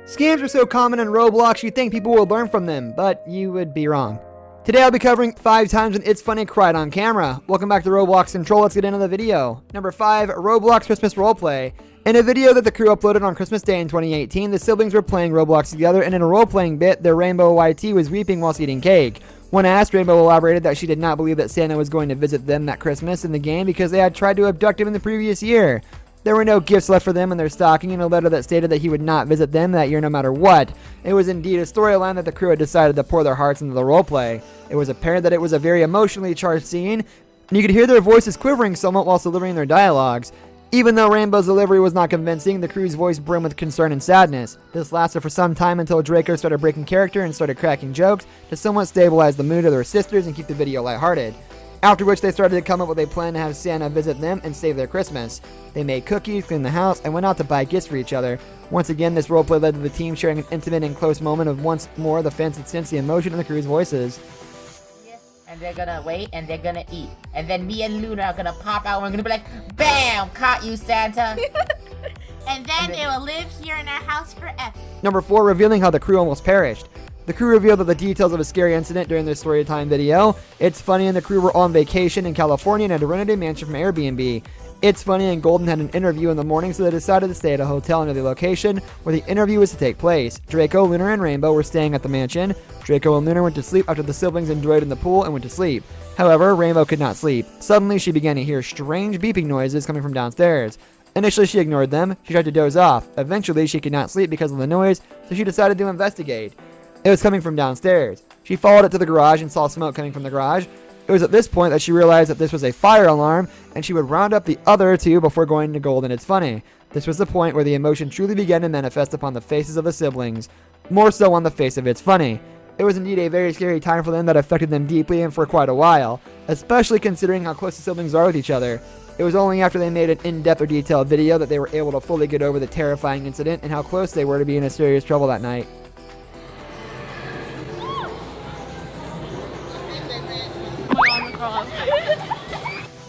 Scams are so common in Roblox you'd think people would learn from them, but you would be wrong. Today I'll be covering 5 times when It's Funny cried on camera. Welcome back to Roblox Control, let's get into the video. Number 5, Roblox Christmas Roleplay. In a video that the crew uploaded on Christmas Day in 2018, the siblings were playing Roblox together, and in a role-playing bit, their Rainbow YT was weeping whilst eating cake. When asked, Rainbow elaborated that she did not believe that Santa was going to visit them that Christmas in the game because they had tried to abduct him in the previous year. There were no gifts left for them in their stocking, and a letter that stated that he would not visit them that year no matter what. It was indeed a storyline that the crew had decided to pour their hearts into the roleplay. It was apparent that it was a very emotionally charged scene, and you could hear their voices quivering somewhat whilst delivering their dialogues. Even though Rainbow's delivery was not convincing, the crew's voice brimmed with concern and sadness. This lasted for some time until Draco started breaking character and started cracking jokes to somewhat stabilize the mood of their sisters and keep the video lighthearted. After which they started to come up with a plan to have Santa visit them and save their Christmas. They made cookies, cleaned the house, and went out to buy gifts for each other. Once again, this roleplay led to the team sharing an intimate and close moment of once more the fans could sense the emotion in the crew's voices. And they're gonna wait and they're gonna eat. And then me and Luna are gonna pop out and we're gonna be like, BAM! Caught you, Santa! and then they will live here in our house forever. Number 4, revealing how the crew almost perished. The crew revealed the details of a scary incident during their story time video. It's Funny and the crew were on vacation in California and had rented a mansion from Airbnb. It's Funny and Golden had an interview in the morning, so they decided to stay at a hotel near the location where the interview was to take place. Draco, Lunar, and Rainbow were staying at the mansion. Draco and Lunar went to sleep after the siblings enjoyed in the pool and went to sleep. However, Rainbow could not sleep. Suddenly, she began to hear strange beeping noises coming from downstairs. Initially, she ignored them. She tried to doze off. Eventually, she could not sleep because of the noise, so she decided to investigate. It was coming from downstairs. She followed it to the garage and saw smoke coming from the garage. It was at this point that she realized that this was a fire alarm, and she would round up the other two before going to Golden. It's Funny. This was the point where the emotion truly began to manifest upon the faces of the siblings, more so on the face of It's Funny. It was indeed a very scary time for them that affected them deeply and for quite a while, especially considering how close the siblings are with each other. It was only after they made an in-depth or detailed video that they were able to fully get over the terrifying incident and how close they were to being in serious trouble that night.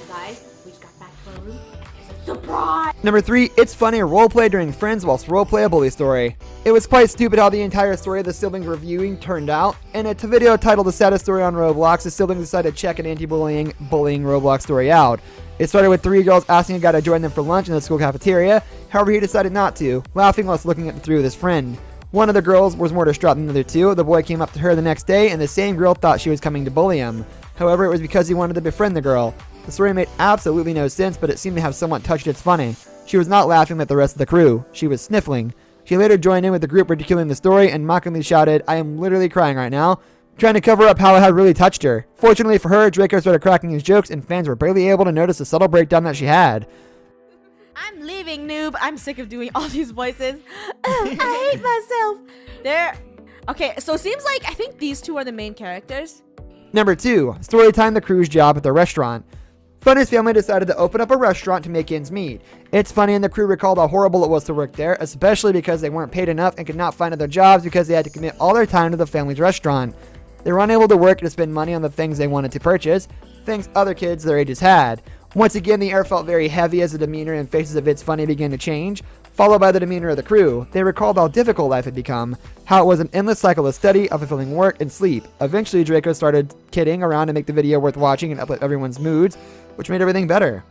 Guys, we just got back to our room. It's a surprise! Number 3, It's Funny roleplay during Friends whilst roleplay a bully story. It was quite stupid how the entire story of the siblings reviewing turned out. In a video titled The Saddest Story on Roblox, the siblings decided to check an bullying Roblox story out. It started with 3 girls asking a guy to join them for lunch in the school cafeteria. However, he decided not to, laughing whilst looking at through with his friend. One of the girls was more distraught than the other two. The boy came up to her the next day, and the same girl thought she was coming to bully him. However, it was because he wanted to befriend the girl. The story made absolutely no sense, but it seemed to have somewhat touched It's Funny. She was not laughing at the rest of the crew. She was sniffling. She later joined in with the group ridiculing the story and mockingly shouted, "I am literally crying right now," trying to cover up how it had really touched her. Fortunately for her, Draco started cracking his jokes, and fans were barely able to notice the subtle breakdown that she had. I'm leaving, noob. I'm sick of doing all these voices. I hate myself. Okay, so it seems like I think these two are the main characters. Number 2, storytime the crew's job at the restaurant. Funneh's family decided to open up a restaurant to make ends meet. It's Funny and the crew recalled how horrible it was to work there, especially because they weren't paid enough and could not find other jobs because they had to commit all their time to the family's restaurant. They were unable to work to spend money on the things they wanted to purchase, things other kids their ages had. Once again, the air felt very heavy as the demeanor and faces of It's Funny began to change, followed by the demeanor of the crew. They recalled how difficult life had become, how it was an endless cycle of study, of fulfilling work, and sleep. Eventually, Draco started kidding around to make the video worth watching and uplift everyone's moods, which made everything better.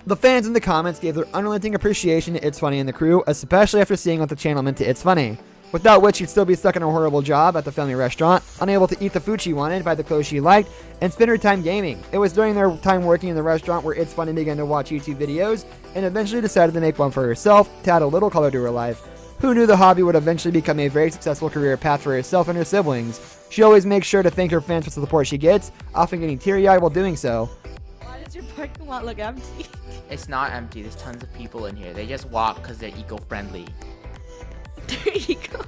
The fans in the comments gave their unrelenting appreciation to It's Funny and the crew, especially after seeing what the channel meant to It's Funny, without which she'd still be stuck in a horrible job at the family restaurant, unable to eat the food she wanted, buy the clothes she liked, and spend her time gaming. It was during their time working in the restaurant where It's Funny began to watch YouTube videos, and eventually decided to make one for herself to add a little color to her life. Who knew the hobby would eventually become a very successful career path for herself and her siblings? She always makes sure to thank her fans for the support she gets, often getting teary-eyed while doing so. Why does your parking lot look empty? It's not empty, there's tons of people in here. They just walk because they're eco-friendly. There you go.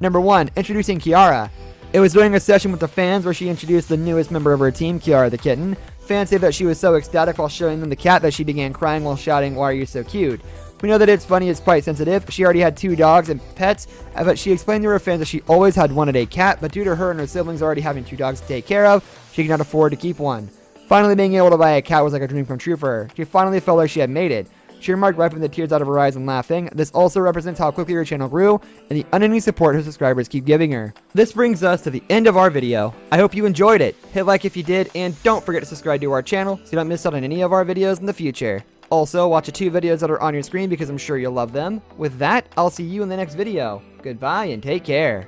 Number 1, introducing Kiara. It was during a session with the fans where she introduced the newest member of her team, Kiara the kitten. Fans say that she was so ecstatic while showing them the cat that she began crying while shouting, "Why are you so cute?" We know that It's Funny is quite sensitive. She already had 2 dogs and pets, but she explained to her fans that she always had wanted a cat, but due to her and her siblings already having 2 dogs to take care of, she could not afford to keep one. Finally being able to buy a cat was like a dream come true for her. She finally felt like she had made it. cheer mark wiping the tears out of her eyes and laughing. This also represents how quickly her channel grew and the unending support her subscribers keep giving her. This brings us to the end of our video. I hope you enjoyed it. Hit like if you did, and don't forget to subscribe to our channel so you don't miss out on any of our videos in the future. Also, watch the 2 videos that are on your screen because I'm sure you'll love them. With that, I'll see you in the next video. Goodbye and take care.